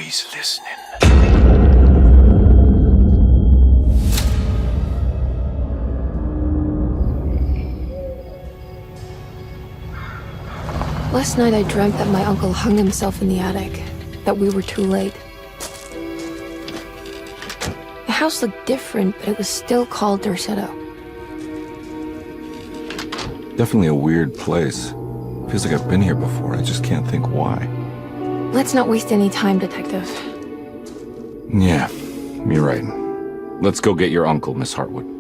he's listening. Last night I dreamt that my uncle hung himself in the attic, that we were too late. The house looked different, but it was still called Dorsetto. Definitely a weird place. Feels like I've been here before. I just can't think why. Let's not waste any time, Detective. Yeah, you're right. Let's go get your uncle, Miss Hartwood.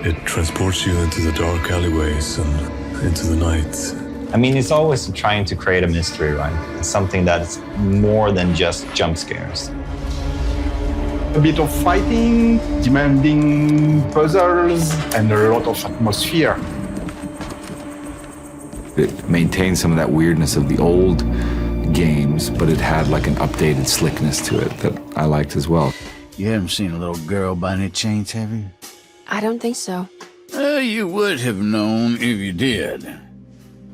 It transports you into the dark alleyways and into the night. I mean, it's always trying to create a mystery, right? It's something that's more than just jump scares. A bit of fighting, demanding puzzles, and a lot of atmosphere. It maintained some of that weirdness of the old games, but it had like an updated slickness to it that I liked as well. You haven't seen a little girl by any chance, have you? I don't think so. You would have known if you did.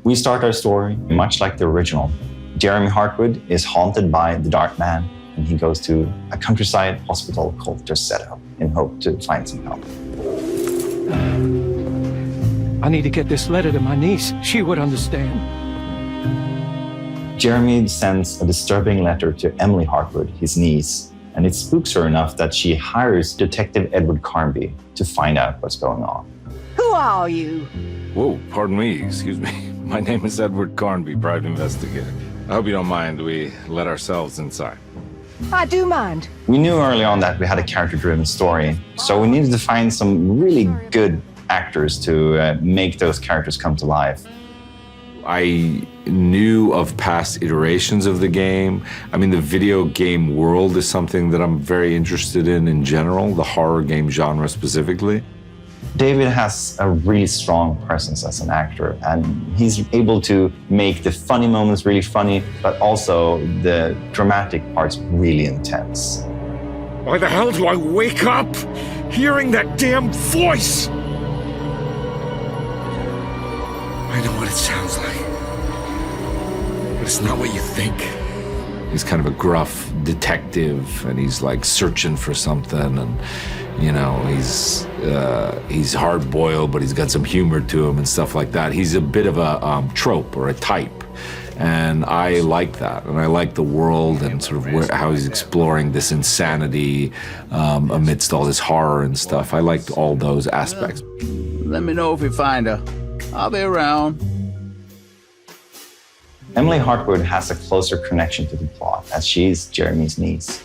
We start our story much like the original. Jeremy Hartwood is haunted by the Dark Man, and he goes to a countryside hospital called Dorsetto in hope to find some help. I need to get this letter to my niece. She would understand. Jeremy sends a disturbing letter to Emily Hartwood, his niece, and it spooks her enough that she hires Detective Edward Carnby to find out what's going on. Who are you? Whoa, pardon me, excuse me. My name is Edward Carnby, private investigator. I hope you don't mind we let ourselves inside. I do mind. We knew early on that we had a character-driven story, so we needed to find some really good actors to make those characters come to life. I knew of past iterations of the game. I mean, the video game world is something that I'm very interested in general, the horror game genre specifically. David has a really strong presence as an actor, and he's able to make the funny moments really funny, but also the dramatic parts really intense. Why the hell do I wake up hearing that damn voice? I know what it sounds like, but it's not what you think. He's kind of a gruff detective, and he's like searching for something, and you know, he's hard-boiled, but he's got some humor to him and stuff like that. He's a bit of a trope or a type, and I like that, and I like the world and sort of how he's exploring this insanity amidst all this horror and stuff. I liked all those aspects. Let me know if you find her. I'll be around. Emily Hartwood has a closer connection to the plot, as she's Jeremy's niece,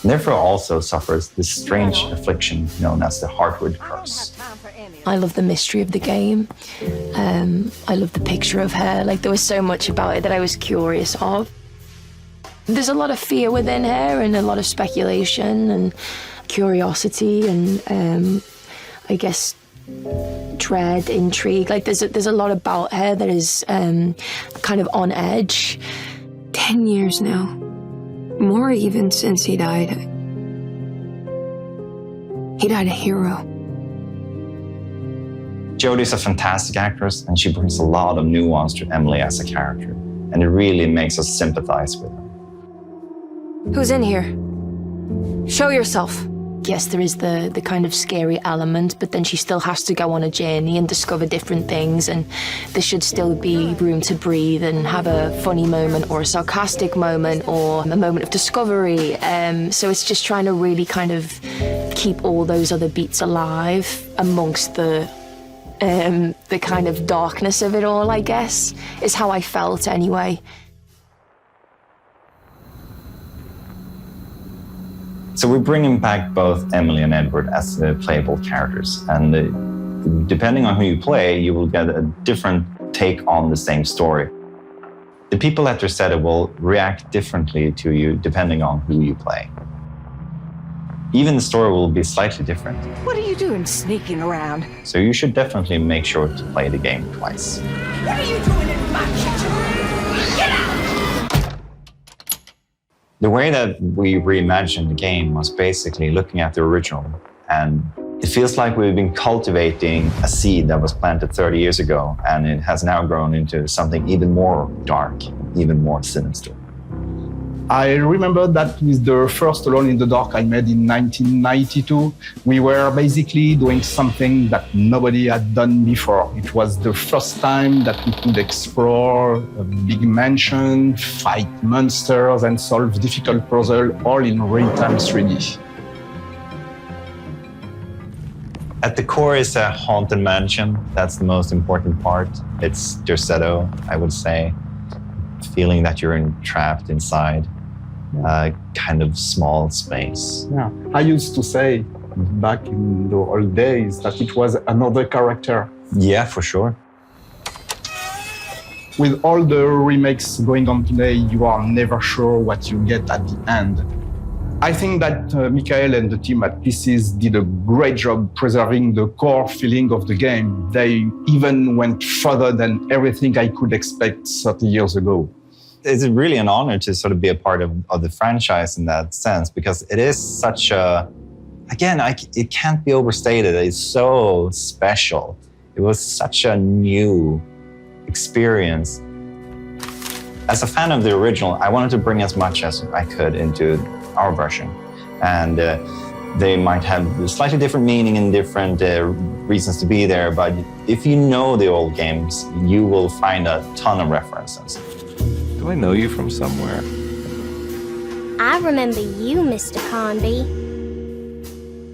and therefore also suffers this strange affliction known as the Hartwood curse. I love the mystery of the game. I love the picture of her. Like, there was so much about it that I was curious of. There's a lot of fear within her and a lot of speculation and curiosity and I guess dread, intrigue. Like, there's a lot about her that is kind of on edge. 10 years now. More even since he died. He died a hero. Jodie's a fantastic actress, and she brings a lot of nuance to Emily as a character, and it really makes us sympathize with her. Who's in here? Show yourself. Yes, there is the kind of scary element, but then she still has to go on a journey and discover different things, and there should still be room to breathe and have a funny moment or a sarcastic moment or a moment of discovery. So it's just trying to really kind of keep all those other beats alive amongst the kind of darkness of it all, I guess, is how I felt anyway. So we're bringing back both Emily and Edward as the playable characters, and depending on who you play, you will get a different take on the same story. The people at Dorsetto will react differently to you depending on who you play. Even the story will be slightly different. What are you doing sneaking around? So you should definitely make sure to play the game twice. What are you doing in my kitchen? Get out! The way that we reimagined the game was basically looking at the original and It feels like we've been cultivating a seed that was planted 30 years ago, and it has now grown into something even more dark, even more sinister. I remember that with the first Alone in the Dark I made in 1992, we were basically doing something that nobody had done before. It was the first time that we could explore a big mansion, fight monsters, and solve difficult puzzles all in real-time 3D. At the core is a haunted mansion. That's the most important part. It's Derceto, I would say. Feeling that you're trapped inside a kind of small space. Yeah. I used to say back in the old days that it was another character. Yeah, for sure. With all the remakes going on today, you are never sure what you get at the end. I think that Michael and the team at Pieces did a great job preserving the core feeling of the game. They even went further than everything I could expect 30 years ago. It's really an honor to sort of be a part of the franchise in that sense, because it is such a, again, it can't be overstated. It's so special. It was such a new experience. As a fan of the original, I wanted to bring as much as I could into our version. And they might have slightly different meaning and different reasons to be there, but if you know the old games, you will find a ton of references. Do I know you from somewhere? I remember you, Mr. Conby.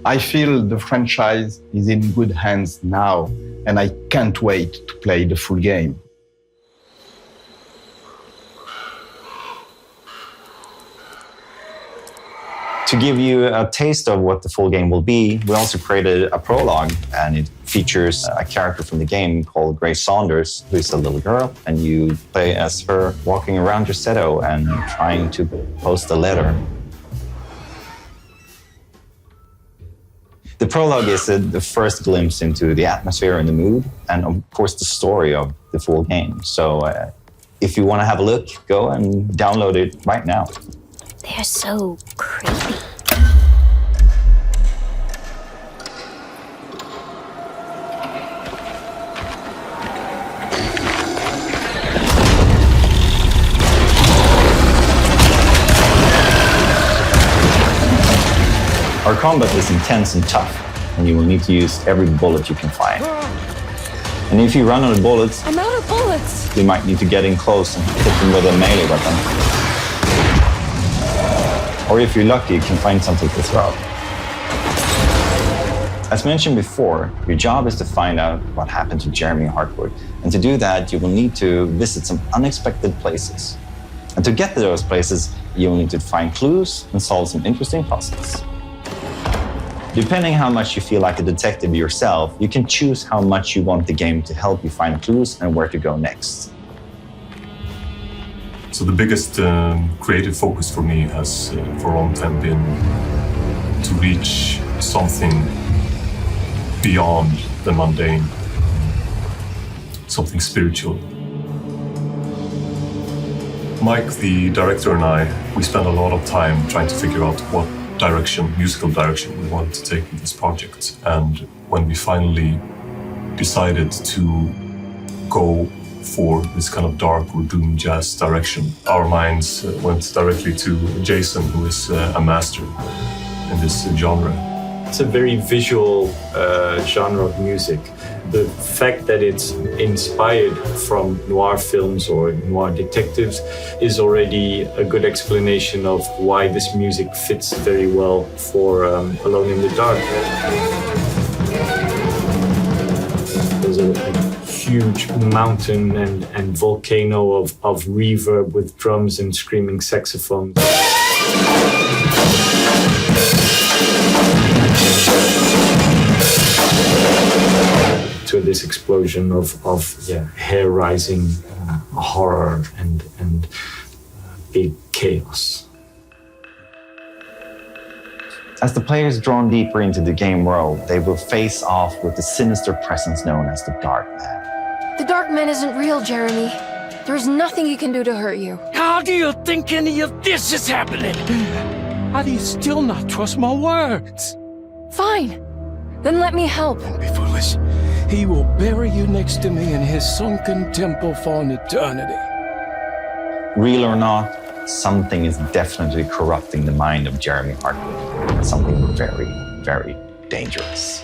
I feel the franchise is in good hands now, and I can't wait to play the full game. To give you a taste of what the full game will be, we also created a prologue, and it features a character from the game called Grace Saunders, who is a little girl, and you play as her walking around Derceto and trying to post a letter. The prologue is the first glimpse into the atmosphere and the mood, and of course the story of the full game. So if you want to have a look, go and download it right now. They're so creepy. Our combat is intense and tough, and you will need to use every bullet you can find. And if you run out of bullets, I'm out of bullets! you might need to get in close and hit them with a melee weapon. Or if you're lucky, you can find something to throw. As mentioned before, your job is to find out what happened to Jeremy Hartwood. And to do that, you will need to visit some unexpected places. And to get to those places, you will need to find clues and solve some interesting puzzles. Depending how much you feel like a detective yourself, you can choose how much you want the game to help you find clues and where to go next. So the biggest creative focus for me has for a long time been to reach something beyond the mundane, something spiritual. Mike, the director, and I, we spent a lot of time trying to figure out what musical direction we wanted to take with this project. And when we finally decided to go for this kind of dark or doom jazz direction, our minds went directly to Jason, who is a master in this genre. It's a very visual genre of music. The fact that it's inspired from noir films or noir detectives is already a good explanation of why this music fits very well for Alone in the Dark. There's a huge mountain and volcano of reverb with drums and screaming saxophones. To this explosion of hair rising horror and big chaos. As the player is drawn deeper into the game world, they will face off with the sinister presence known as the Dark Man. The Dark Man isn't real, Jeremy. There is nothing he can do to hurt you. How do you think any of this is happening? How do you still not trust my words? Fine. Then let me help. Don't be foolish. He will bury you next to me in his sunken temple for an eternity. Real or not, something is definitely corrupting the mind of Jeremy Hartwood. Something very, very dangerous.